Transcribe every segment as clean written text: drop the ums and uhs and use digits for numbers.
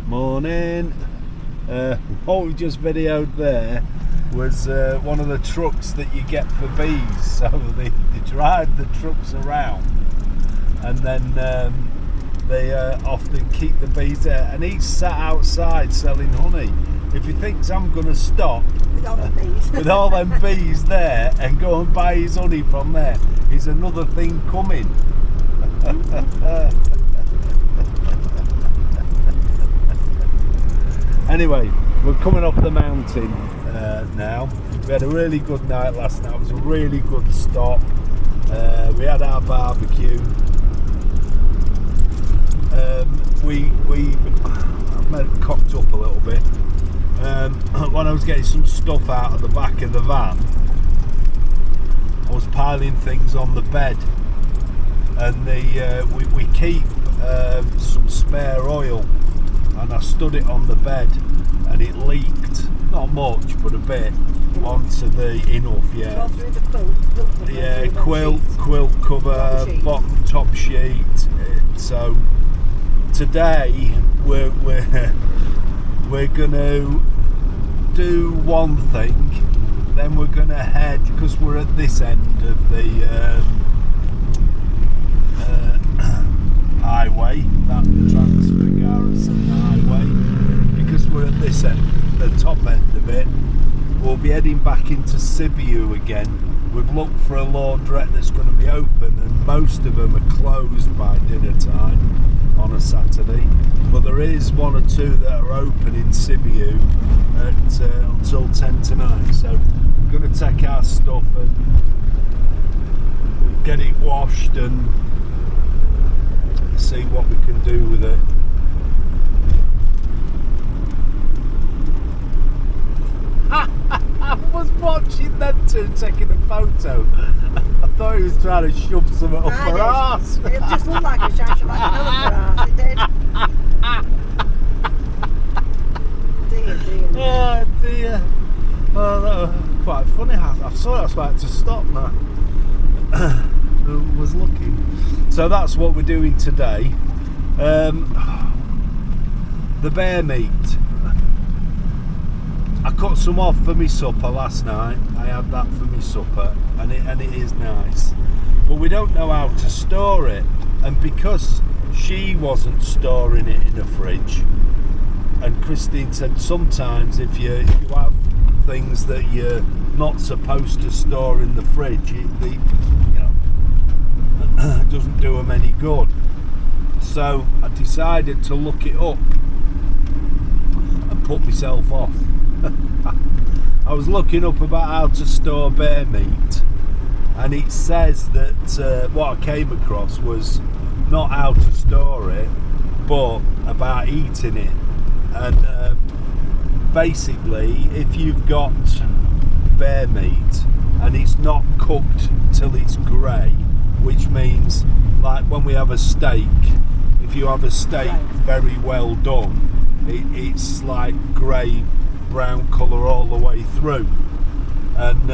Morning. What we just videoed there was one of the trucks that you get for bees. So they drive the trucks around, and then they often keep the bees there. And he's sat outside selling honey. If he thinks I'm going to stop with all the bees, with all them bees there and go and buy his honey from there, is another thing coming. Anyway, we're coming off the mountain now. We had a really good night last night. It was a really good stop. We had our barbecue. I've cocked up a little bit. When I was getting some stuff out of the back of the van, I was piling things on the bed, and we keep some spare oil, and I stood it on the bed and it leaked, not much but a bit, onto the enough, yeah. through the quilt cover, bottom top sheet. So today we're gonna do one thing, then we're gonna head, because we're at this end of the highway, that Trans-Garrison highway, because we're at this end, the top end of it. We'll be heading back into Sibiu again. We've looked for a laundrette that's going to be open, and most of them are closed by dinner time on a Saturday, but there is one or two that are open in Sibiu until 10 tonight. So we're going to take our stuff and get it washed and see what we can do with it. I was watching them two taking a photo. I thought he was trying to shove something up her arse. It just looked like a shash, like a melon for her arse. It did. Dear. Oh dear. Oh, that was quite funny. I saw it, I was about to stop now. Was looking. So that's what we're doing today. The bear meat. I cut some off for my supper last night. I had that for my supper, and it is nice. But we don't know how to store it, and because she wasn't storing it in a fridge, and Christine said sometimes if you have things that you're not supposed to store in the fridge, it doesn't do them any good. So I decided to look it up and put myself off. I was looking up about how to store bear meat, and it says that what I came across was not how to store it, but about eating it. And basically, if you've got bear meat and it's not cooked till it's grey, which means like when we have a steak, if you have a steak very well done, it's like grey brown colour all the way through. And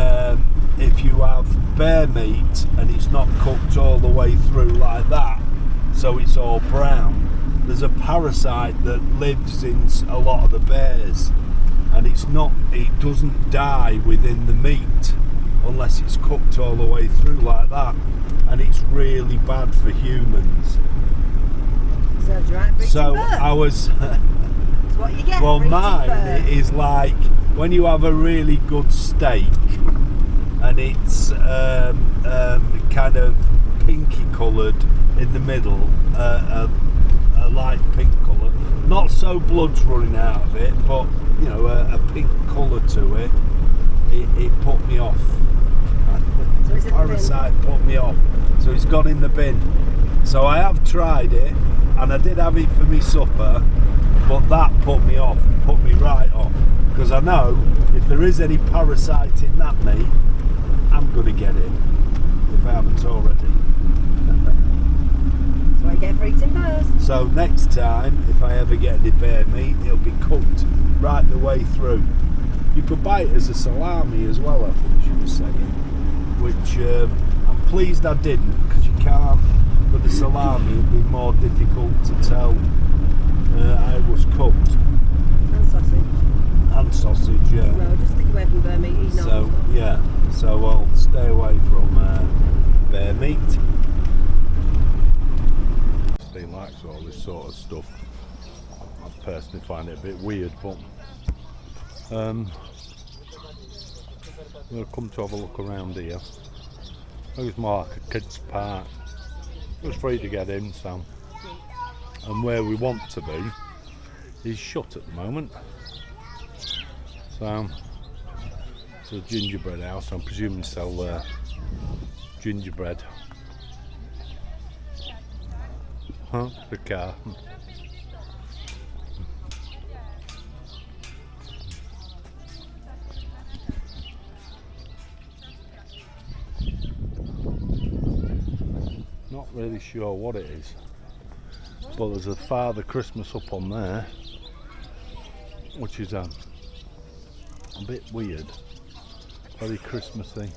if you have bear meat and it's not cooked all the way through like that, so it's all brown, there's a parasite that lives in a lot of the bears, and it doesn't die within the meat unless it's cooked all the way through like that, and it's really bad for humans. So I was what you get. Well, mine is like when you have a really good steak and it's kind of pinky coloured in the middle, a light pink colour, not so blood's running out of it, but you know, a pink colour to it. It put me off. So the parasite put me off, so it's gone in the bin. So I have tried it, and I did have it for me supper, but that put me off, put me right off, because I know if there is any parasite in that meat, I'm going to get it, if I haven't already. That's what you get for eating bears. So next time, if I ever get any bear meat, it'll be cooked right the way through. You could buy it as a salami as well, I think she was saying, which I'm pleased I didn't, because you can't, with the salami it'd be more difficult to tell how it was cooked. meat. Steve likes all this sort of stuff. I personally find it a bit weird, but we'll come to have a look around here. It's more like a kids' park. It's free to get in, so. And where we want to be is shut at the moment. So it's a gingerbread house. I'm presuming sell gingerbread. Huh? The car. Not really sure what it is, but there's a Father Christmas up on there, which is a bit weird, very Christmassy.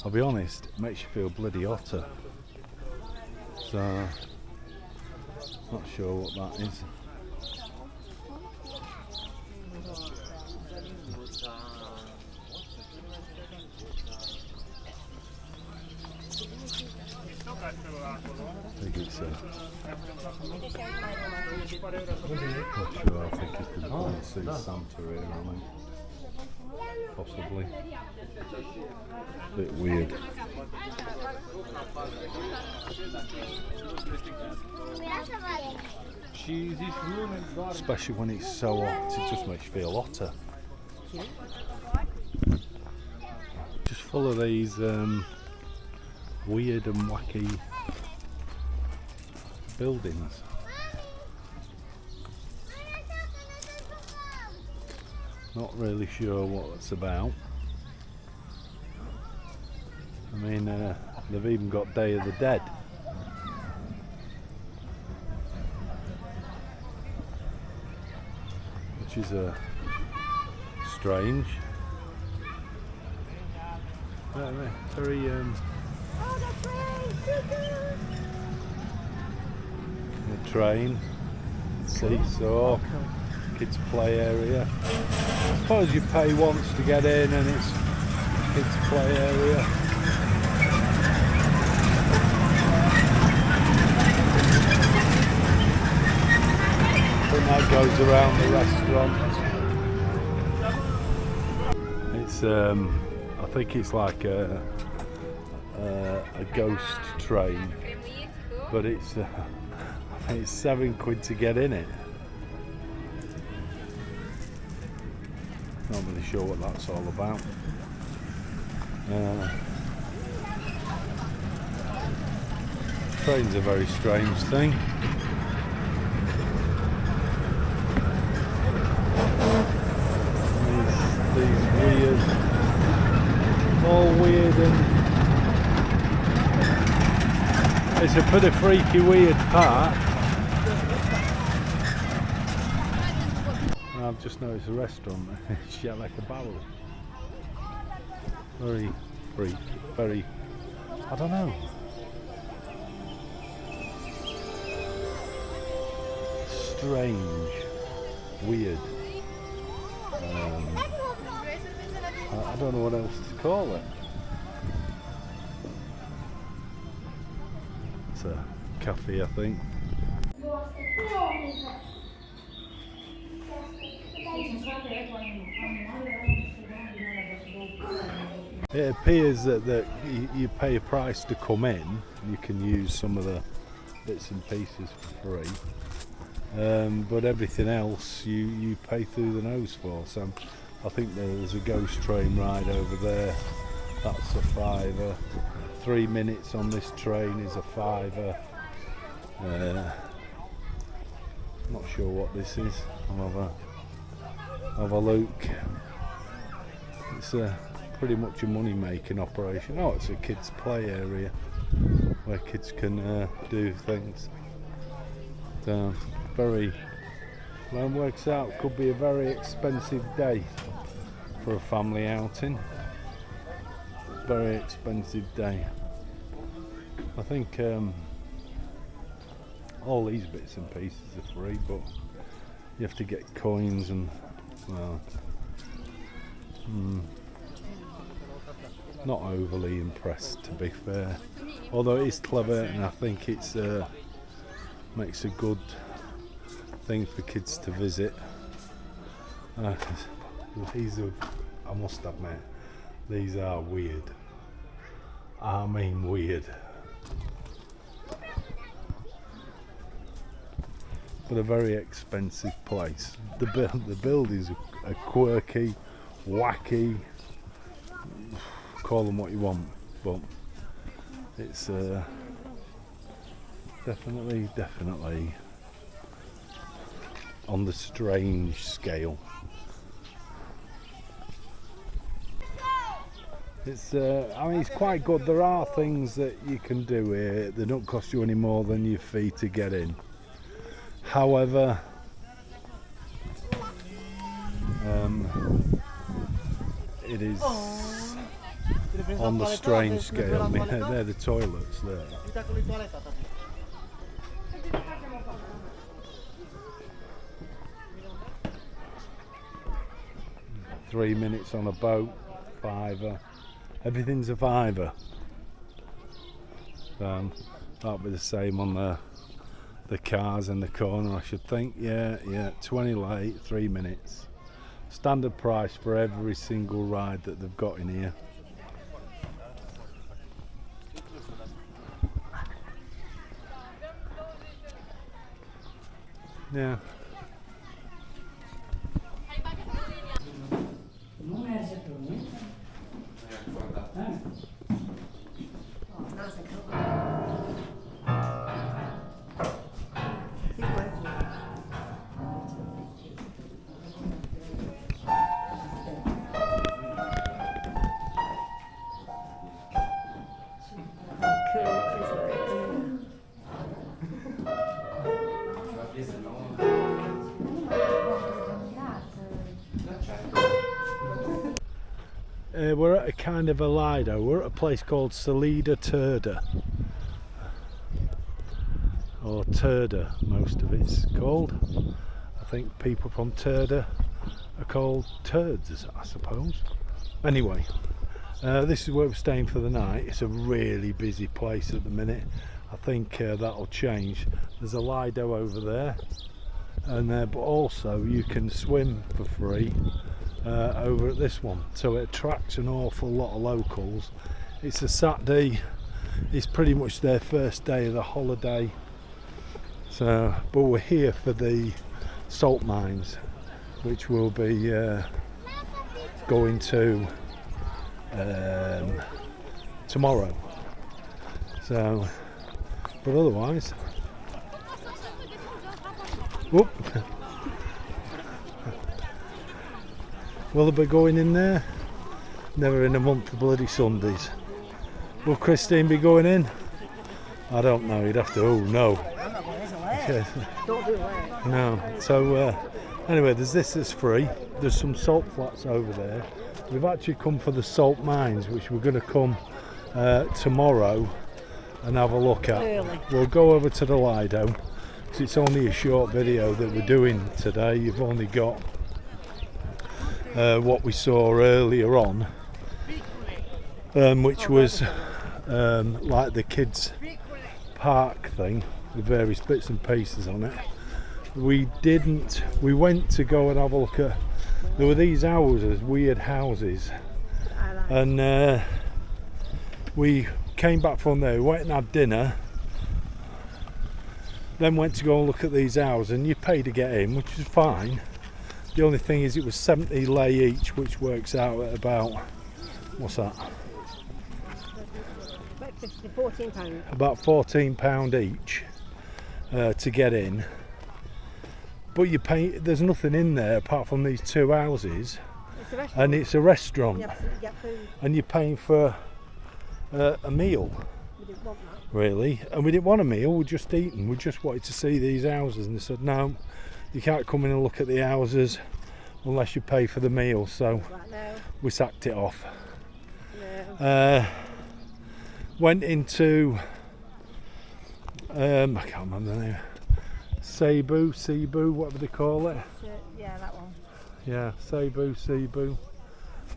I'll be honest, it makes you feel bloody hotter, so not sure what that is. I think it's not sure, I think it's the Blind Sea Santa here, I think. Possibly. A bit weird. Especially when it's so hot, it just makes you feel hotter. Just full of these weird and wacky buildings. Not really sure what it's about. I mean, they've even got Day of the Dead. Which is strange. Very the train, seesaw, kids play area. I suppose you pay once to get in and it's kids play area. And that goes around the restaurant. It's I think it's like a ghost train, but it's I think it's £7 to get in it. Not really sure what that's all about. Train's a very strange thing. These weird, all weird, and it's a pretty freaky, weird park. I've just noticed a restaurant, shaped like a barrel. Very freak, very, I don't know. Strange, weird. I don't know what else to call it. It's a cafe, I think. It appears that you pay a price to come in. You can use some of the bits and pieces for free, but everything else you pay through the nose for. So I think there's a ghost train ride over there. That's a £5. 3 minutes on this train is a £5. Not sure what this is. I'll have a look. It's pretty much a money making operation. Oh, it's a kids play area where kids can do things. Very, well, it works out, could be a very expensive day for a family outing. Very expensive day. I think all these bits and pieces are free, but you have to get coins and Well, not overly impressed, to be fair. Although it is clever, and I think it's makes a good thing for kids to visit. These are, I must admit, these are weird. I mean weird. But a very expensive place. The buildings are quirky, wacky, call them what you want, but it's definitely on the strange scale. It's I mean, it's quite good. There are things that you can do here that don't cost you any more than your fee to get in. However, it is on the strange scale. I mean, they're the toilets there. 3 minutes on a boat, £5. Everything's a £5. That'll be the same on the cars in the corner, I should think. Yeah, 20 late, 3 minutes. Standard price for every single ride that they've got in here. Yeah. We're at a kind of a lido. We're at a place called Salida Turda, or Turda, most of it's called. I think people from Turda are called turds, I suppose. Anyway, this is where we're staying for the night. It's a really busy place at the minute. I think that'll change. There's a lido over there, and but also you can swim for free over at this one, so it attracts an awful lot of locals. It's a Saturday, it's pretty much their first day of the holiday, so but we're here for the salt mines, which we'll be going to tomorrow. So, but otherwise, whoop. Will they be going in there? Never in a month of bloody Sundays. Will Christine be going in? I don't know, you'd have to, oh no. I'm not going, there's a lake. Don't do it. No, so anyway, there's this that's free. There's some salt flats over there. We've actually come for the salt mines, which we're going to come tomorrow and have a look at. Early. We'll go over to the Lido, because it's only a short video that we're doing today. You've only got what we saw earlier on, which was like the kids park thing with various bits and pieces on it. We went to go and have a look at, there were these houses, weird houses, and we came back from there, we went and had dinner, then went to go and look at these houses, and you pay to get in, which is fine. The only thing is it was 70 lei each, which works out at about, what's that? £14. About £14 each to get in. But you pay, there's nothing in there apart from these two houses. And it's a restaurant. You get food. And you're paying for a meal. We didn't want that. Really. And we didn't want a meal, we just eaten. We just wanted to see these houses. And they said, no, you can't come in and look at the houses unless you pay for the meal, so Right, no. we sacked it off. No. Went into I can't remember the name. Cebu, whatever they call it. Yeah, that one. Yeah, Cebu.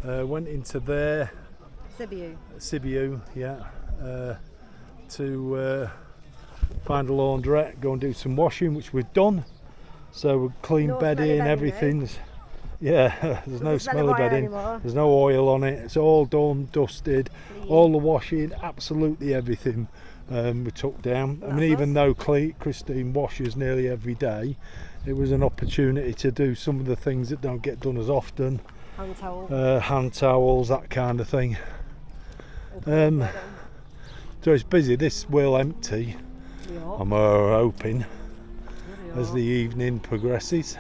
Went into there, Sibiu, yeah, to find a laundrette, go and do some washing, which we've done. So we clean bedding, everything's. Yeah, there's no smelly bedding. There's no oil on it. It's all done, dusted, all the washing, absolutely everything. We took down. I mean, even though Christine washes nearly every day, it was an opportunity to do some of the things that don't get done as often. Hand towels, that kind of thing. So it's busy. This will empty, I'm hoping, as the evening progresses.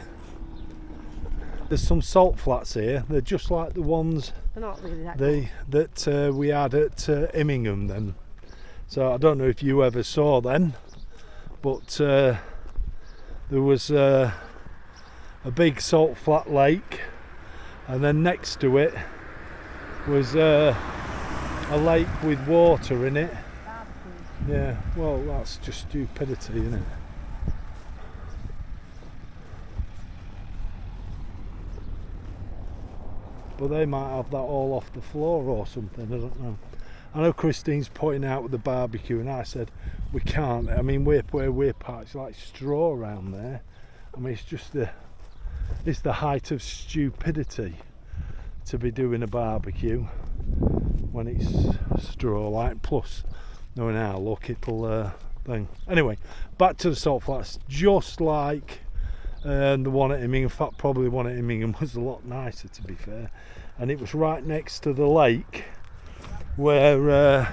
There's some salt flats here. They're just like the ones They're not really that we had at Immingham then. So I don't know if you ever saw them, but there was a big salt flat lake, and then next to it was a lake with water in it. Yeah, well, that's just stupidity, isn't it? But they might have that all off the floor or something, I don't know. I know Christine's pointing out with the barbecue, and I said we can't. I mean, where we're parked, it's like straw around there. I mean, it's the height of stupidity to be doing a barbecue when it's straw like. Plus, knowing our luck, it'll thing. Anyway, back to the salt flats. Just like the one at Immingham. In fact, probably the one at Immingham was a lot nicer, to be fair. And it was right next to the lake where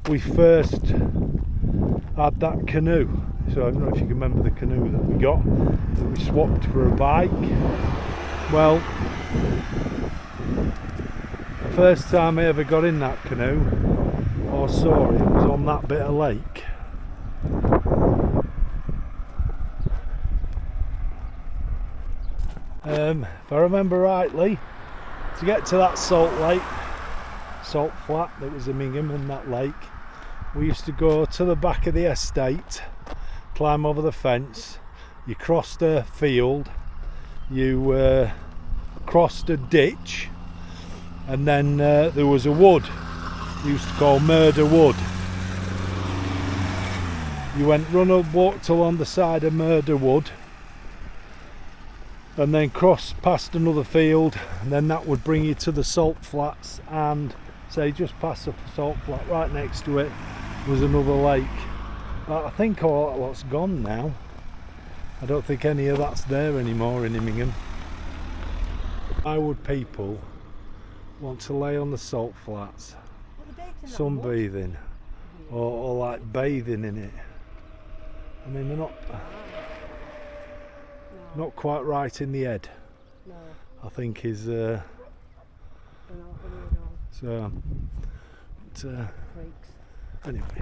we first had that canoe. So I don't know if you can remember the canoe that we got, that we swapped for a bike. Well, the first time I ever got in that canoe or saw it was on that bit of lake. If I remember rightly, to get to that salt flat that was Immingham and that lake, we used to go to the back of the estate, climb over the fence, you crossed a field, you crossed a ditch, and then there was a wood we used to call Murder Wood. You walked along the side of Murder Wood, and then cross past another field, and then that would bring you to the salt flats, and say just past the salt flat, right next to it was another lake. But I think all that lot's gone now. I don't think any of that's there anymore in Immingham. Why would people want to lay on the salt flats, sunbathing, or like bathing in it? I mean, they're not quite right in the head. No. I think is so. But, anyway.